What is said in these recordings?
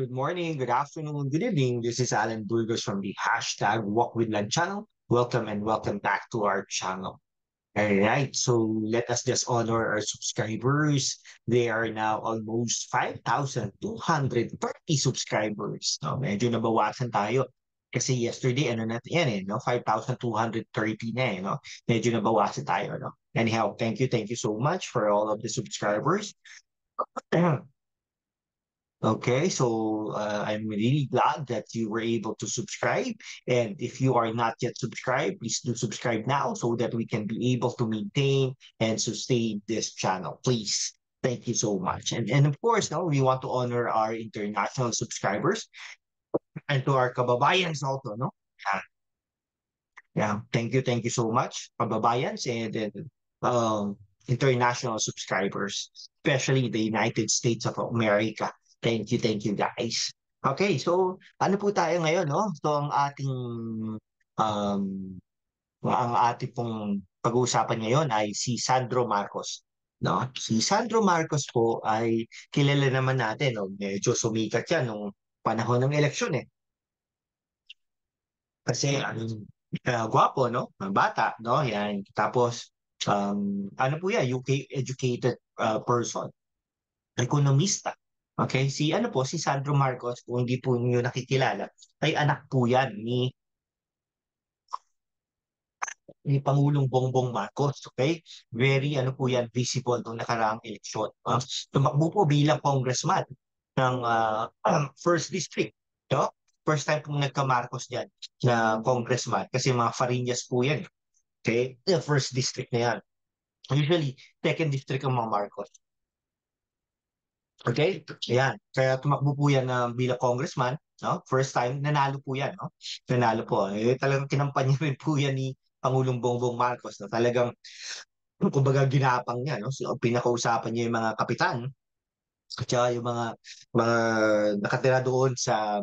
Good morning, good afternoon, good evening. This is Alan Burgos from the hashtag Walk with Land channel. Welcome and welcome back to our channel. All right, so let us just honor our subscribers. They are now almost 5,230 subscribers. No, medyo nabawasan tayo. Kasi yesterday, ano na yan eh, no? 5,230 na eh, no? Medyo nabawasan tayo, no? Anyhow, thank you so much for all of the subscribers. Okay, so I'm really glad that you were able to subscribe. And if you are not yet subscribed, please do subscribe now so that we can be able to maintain and sustain this channel. Please. Thank you so much. And of course, no, we want to honor our international subscribers and to our kababayans also, no? Yeah, yeah. Thank you so much, kababayans and international subscribers, especially the United States of America. Thank you guys. Okay, so ano po tayo ngayon, no? So um ang ating pong pag-uusapan ngayon ay si Sandro Marcos. No? Si Sandro Marcos po ay kilala naman natin, no? Medyo sumikat yan nung panahon ng eleksyon eh. Kasi gwapo, no? Bata, no? Yan. Tapos ano po yan, UK educated person, ekonomista. Okay, si ano po, si Sandro Marcos, kung hindi po niyo nakikilala, ay anak po yan ni Pangulong Bongbong Marcos. Okay? Very ano po yan, visible nung nakaraang eleksyon. Tumakbo po bilang congressman ng first district. No? First time pong nagka-Marcos dyan na congressman kasi mga Fariñas po yan. Okay? The first district na yan. Usually, second district ang mga Marcos. Okay? Ayan. Kaya tumakbo po yan bilang congressman. No? First time, nanalo po yan. No? Nanalo po. Eh, talagang kinampanya rin po yan ni Pangulong Bongbong Marcos. No? Talagang, kumbaga, ginapang niya. No? So, pinakausapan niya yung mga kapitan at saka yung mga nakatira doon sa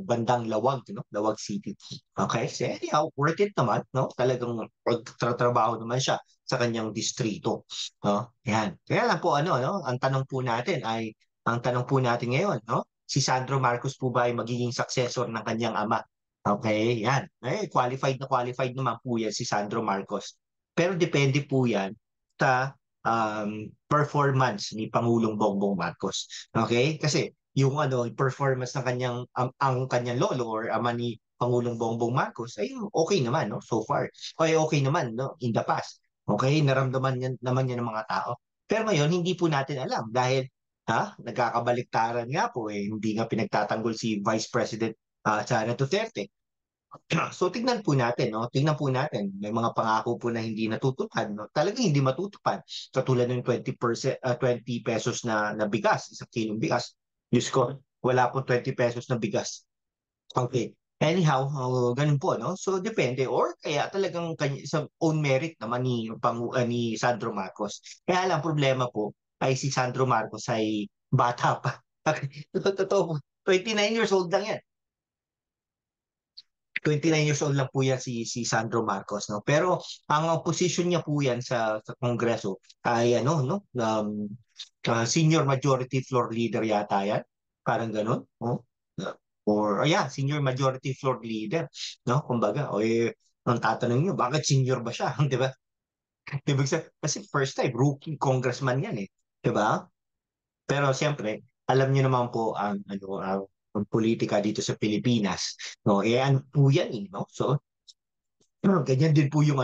bandang Lawag, no? Lawag City. Okay? So anyhow, worth it naman, no? Talagang pagtatrabaho naman siya sa kanyang distrito, no? Yan. Kaya lang po ano, no? Ang tanong po natin ngayon, no? Si Sandro Marcos po ba ay magiging successor ng kanyang ama? Okay, yan. Eh, qualified naman po yan si Sandro Marcos. Pero depende po yan sa performance ni Pangulong Bongbong Marcos. Okay? Kasi yung ano, performance ng ang kanyang lolo or ama ni Pangulong Bongbong Marcos ay okay naman, no? So far. Okay, okay naman, no? In the past. Okay, naramdaman naman yan ng mga tao. Pero ngayon, hindi po natin alam dahil nagkakabaliktaran nga po eh, hindi nga pinagtatanggol si Vice President Sara Duterte. So tingnan po natin, no? Tingnan po natin. May mga pangako po na hindi natutupad, no? Talagang hindi matutupad. Katulad ng 20%, 20 pesos na bigas, isang kilong bigas. Diyos ko, wala po 20 pesos na bigas. Okay. Anyhow, ganun po, no? So depende or kaya talagang sa own merit naman ni Sandro Marcos. Kaya lang problema po ay si Sandro Marcos ay bata pa. Totoo, 29 years old lang yan. 29 years old lang po yan si Sandro Marcos, no? Pero ang position niya po yan sa Kongreso ay ano, no? Senior Majority Floor Leader yata yan. Parang ganun, no? Or, yeah, Senior Majority Floor Leader, no? Kumbaga, o ang tatanong niyo, bakit senior ba siya? Di ba? Ibig sabihin, kasi first time, rookie congressman yan eh. Di ba? Pero siyempre, alam niyo naman po ang politika dito sa Pilipinas, no? Eh ano po yan eh, no? So, ganyan din po yung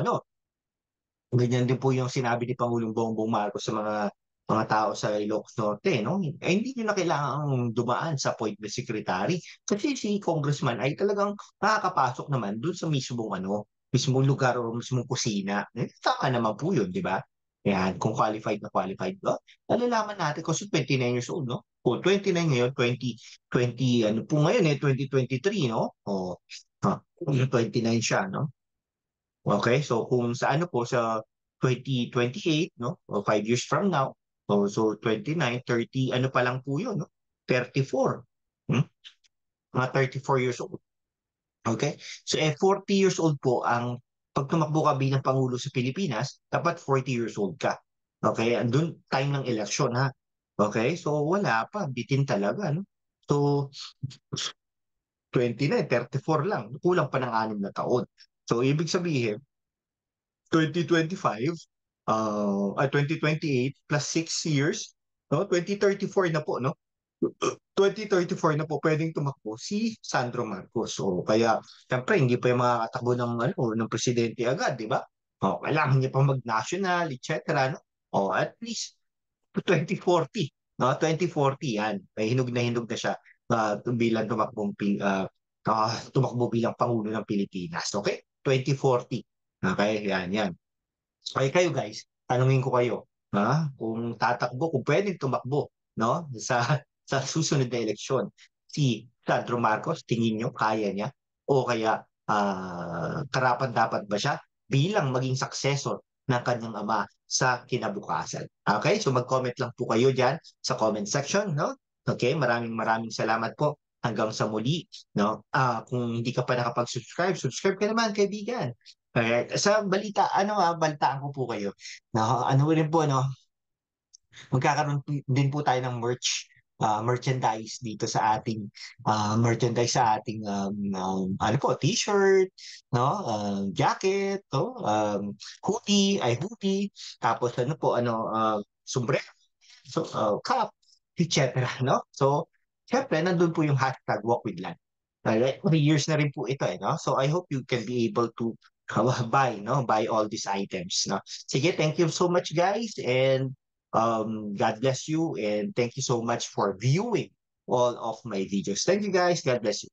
ganyan din po yung sinabi ni Pangulong Bongbong Marcos sa mga tao sa Ilocos Norte, no? Eh, hindi nyo na kailangang dumaan sa appointment secretary kasi si congressman ay talagang nakakapasok naman dun sa mismong lugar o mismong kusina. Eh, tama naman po yun, di ba? Yan, kung qualified ba? Nalalaman natin kasi 29 years old, no? O 29 ngayon, 20, ano po ngayon eh, 2023, no? O, 29 siya, no? Okay, so kung sa ano po sa 2028, no? O 5 years from now, so 29, 30, ano pa lang po 'yun, no? 34. Hmm? Mga 34 years old. Okay? So 40 years old po ang pag tumakbo ka bilang pangulo sa Pilipinas, dapat 40 years old ka. Okay? Andun time ng eleksyon ha. Okay? So wala pa, bitin talaga, no? So, 29, 34 lang. Kulang pa ng 6 na taon. So, ibig sabihin, 2025, 2028 plus 6 years, no? 2034 na po, no? 2034 na po pwedeng tumakbo si Sandro Marcos. So, kaya, syempre, hindi pa yung makakatakbo ng presidente agad, di ba? O, kailangan niya pa mag-national, etc. No? O, at least 2040, no? 2040 yan. May hinog na siya bilang tumakbo bilang Pangulo ng Pilipinas. Okay? 2040. Okay, yan. Okay kayo guys, tanungin ko kayo, kung tatakbo, kung pwedeng tumakbo, no, sa susunod na eleksyon, si Sandro Marcos, tingin nyo kaya niya? O kaya karapat-dapat ba siya bilang maging successor ng kanyang ama sa kinabukasan? Okay, so mag-comment lang po kayo diyan sa comment section, no? Okay, maraming salamat po. Hanggang sa muli, no? Kung hindi ka pa nakapag-subscribe, subscribe ka naman, kaibigan. Alright. Sa balita, balitaan ko po kayo. Na, rin po, no, din po tayo ng merchandise dito sa ating t-shirt, no, jacket, no, hoodie, tapos sombrero, so, cup, etc. No? So, syempre, nandun po yung hashtag Walk with Land. Alright, 3 years na rin po ito no? So I hope you can be able to buy all these items, no? Sige, thank you so much guys and God bless you and thank you so much for viewing all of my videos. Thank you guys. God bless you.